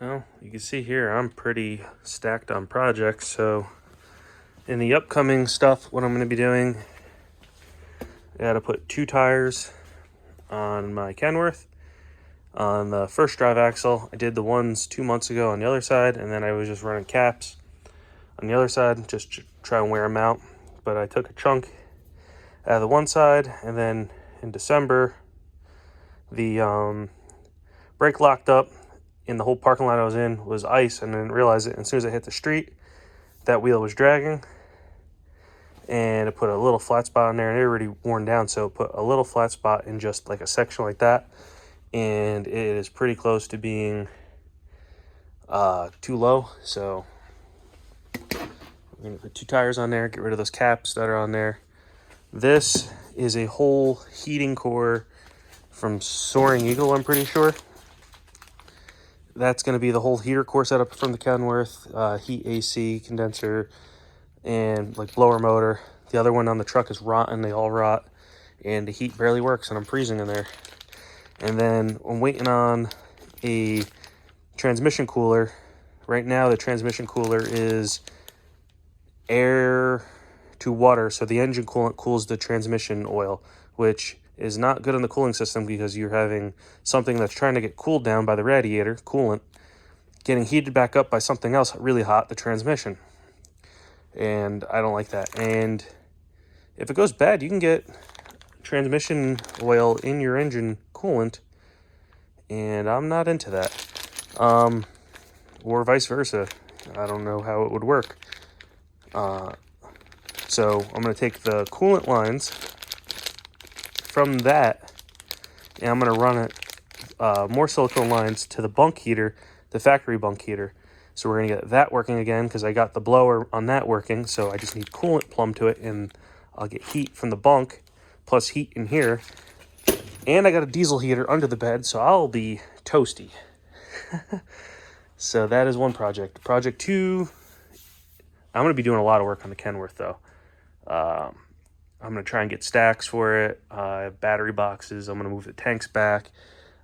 Well, you can see here I'm pretty stacked on projects, so in the upcoming stuff, what I'm going to be doing, I got to put 2 tires on my Kenworth. On the first drive axle, I did the ones 2 months ago on the other side, and then I was just running caps on the other side, just to try and wear them out. But I took a chunk out of the one side, and then in December, the brake locked up in the whole parking lot I was in was ice, and I didn't realize it. And as soon as I hit the street, that wheel was dragging, and it put a little flat spot in there, and it already worn down, so it put a little flat spot in just like a section like that, and it is pretty close to being too low. So I'm gonna put 2 tires on there, get rid of those caps that are on there. This is a whole heating core from Soaring Eagle, I'm pretty sure. That's going to be the whole heater core setup from the Kenworth, heat AC, condenser, and like blower motor. The other one on the truck is rotten, they all rot, and the heat barely works, and I'm freezing in there. And then I'm waiting on a transmission cooler. Right now the transmission cooler is air to water, so the engine coolant cools the transmission oil, which is not good in the cooling system because you're having something that's trying to get cooled down by the radiator, coolant, getting heated back up by something else really hot, the transmission. And I don't like that. And if it goes bad, you can get transmission oil in your engine coolant, and I'm not into that. Or vice versa. I don't know how it would work. So I'm going to take the coolant lines from that, and I'm going to run it more silicone lines to the bunk heater, the factory bunk heater. So we're going to get that working again because I got the blower on that working, so I just need coolant plumbed to it, and I'll get heat from the bunk plus heat in here. And I got a diesel heater under the bed, so I'll be toasty. So that is one project. Project 2, I'm going to be doing a lot of work on the Kenworth though. I'm going to try and get stacks for it, battery boxes. I'm going to move the tanks back.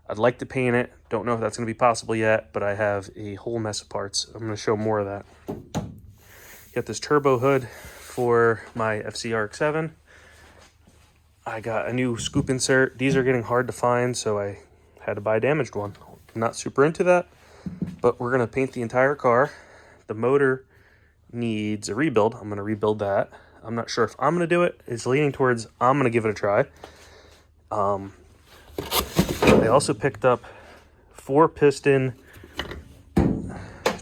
I'd like to paint it. Don't know if that's going to be possible yet, but I have a whole mess of parts. I'm going to show more of that. Got this turbo hood for my FCRX7. I got a new scoop insert. These are getting hard to find, so I had to buy a damaged one. I'm not super into that, but we're going to paint the entire car. The motor needs a rebuild. I'm going to rebuild that. I'm not sure if I'm going to do it. It's leaning towards I'm going to give it a try. I also picked up 4-piston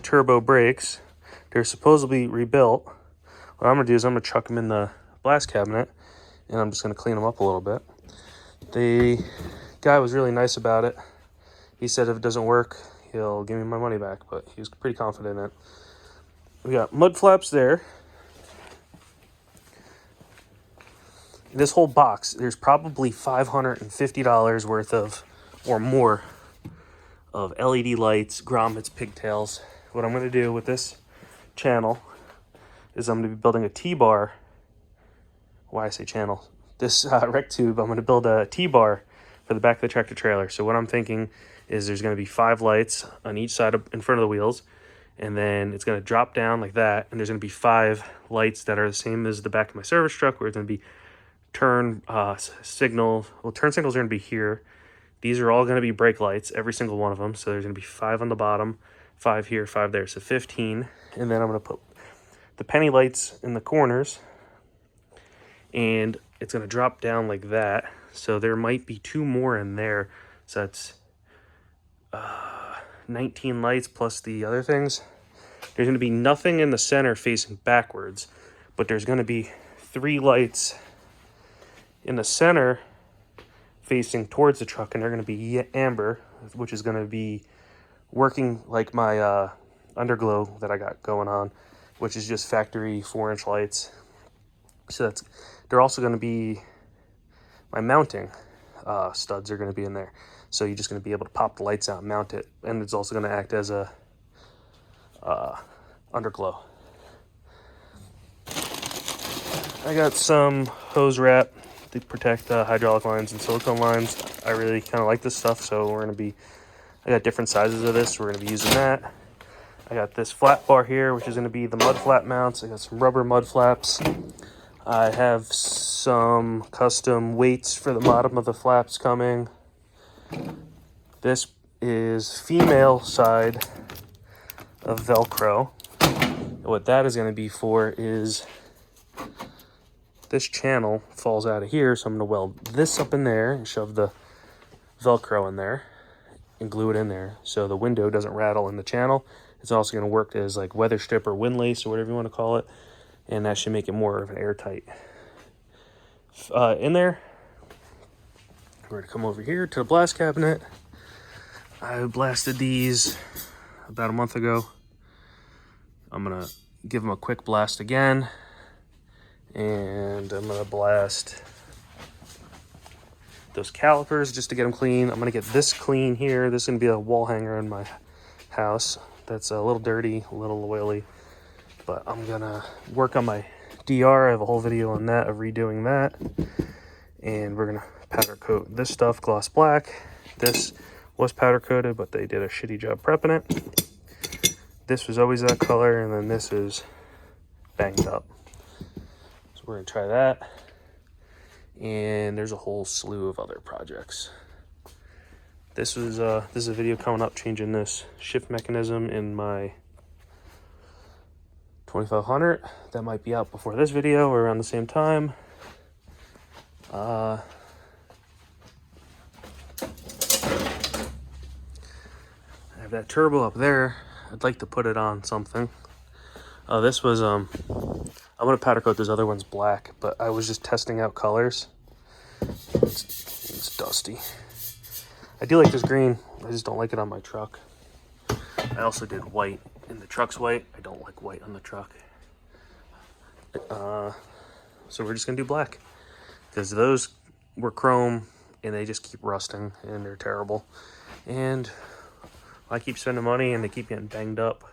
turbo brakes. They're supposedly rebuilt. What I'm going to do is I'm going to chuck them in the blast cabinet, and I'm just going to clean them up a little bit. The guy was really nice about it. He said if it doesn't work, he'll give me my money back, but he was pretty confident in it. We got mud flaps there. This whole box, there's probably $550 worth of, or more, of LED lights, grommets, pigtails. What I'm going to do with this channel is I'm going to be building a T-bar. Why I say channel? This rec tube, I'm going to build a T-bar for the back of the tractor trailer. So what I'm thinking is there's going to be 5 lights on each side in front of the wheels, and then it's going to drop down like that, and there's going to be 5 lights that are the same as the back of my service truck, where it's going to be turn signal. Well, turn signals are going to be here. These are all going to be brake lights, every single one of them. So there's going to be 5 on the bottom, 5 here, 5 there, so 15. And then I'm going to put the penny lights in the corners, and it's going to drop down like that. So there might be 2 more in there. So that's 19 lights plus the other things. There's going to be nothing in the center facing backwards, but there's going to be 3 lights in the center facing towards the truck, and they're going to be amber, which is going to be working like my underglow that I got going on, which is just factory 4-inch lights. So they're also going to be my mounting studs are going to be in there, so you're just going to be able to pop the lights out and mount it, and it's also going to act as a underglow. I got some hose wrap to protect hydraulic lines and silicone lines. I really kind of like this stuff, so we're going to be I got different sizes of this, so we're going to be using that. I got this flat bar here, which is going to be the mud flap mounts. I got some rubber mud flaps. I have some custom weights for the bottom of the flaps coming. This is female side of Velcro. And what that is going to be for is this channel falls out of here, so I'm going to weld this up in there and shove the Velcro in there and glue it in there so the window doesn't rattle in the channel. It's also going to work as like weather strip or wind lace or whatever you want to call it, and that should make it more of an airtight. In there, we're going to come over here to the blast cabinet. I blasted these about a month ago. I'm going to give them a quick blast again, and I'm going to blast those calipers just to get them clean. I'm going to get this clean here. This is going to be a wall hanger in my house that's a little dirty, a little oily, but I'm going to work on my DR. I have a whole video on that of redoing that, and we're going to powder coat this stuff gloss black. This was powder coated, but they did a shitty job prepping it. This was always that color, and then this is banged up. So we're going to try that. And there's a whole slew of other projects. This is a video coming up changing this shift mechanism in my 2500. That might be out before this video or around the same time. I have that turbo up there. I'd like to put it on something. This was I'm gonna powder coat those other ones black, but I was just testing out colors. It's dusty. I do like this green. I just don't like it on my truck. I also did white, and the truck's white. I don't like white on the truck. So we're just gonna do black because those were chrome and they just keep rusting and they're terrible. And I keep spending money and they keep getting banged up.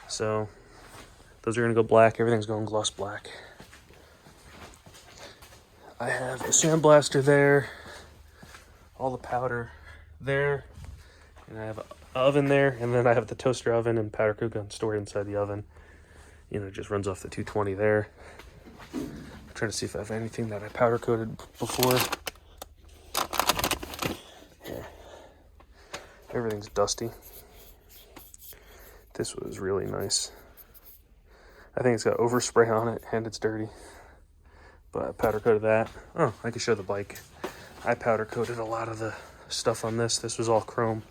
So those are gonna go black. Everything's going gloss black. I have a sandblaster there, all the powder there, and I have an oven there, and then I have the toaster oven and powder coat gun stored inside the oven. You know, it just runs off the 220 there. I'm trying to see if I have anything that I powder coated before. Yeah. Everything's dusty. This was really nice. I think it's got overspray on it and it's dirty. But I powder coated that. Oh, I can show the bike. I powder coated a lot of the stuff on this. This was all chrome.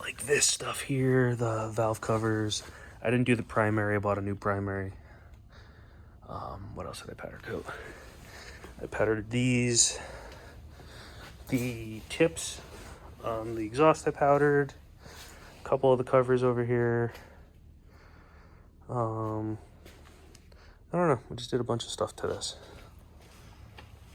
Like this stuff here, the valve covers. I didn't do the primary. I bought a new primary. What else did I powder coat? I powdered these. The tips on the exhaust I powdered. A couple of the covers over here. I don't know. We just did a bunch of stuff to this.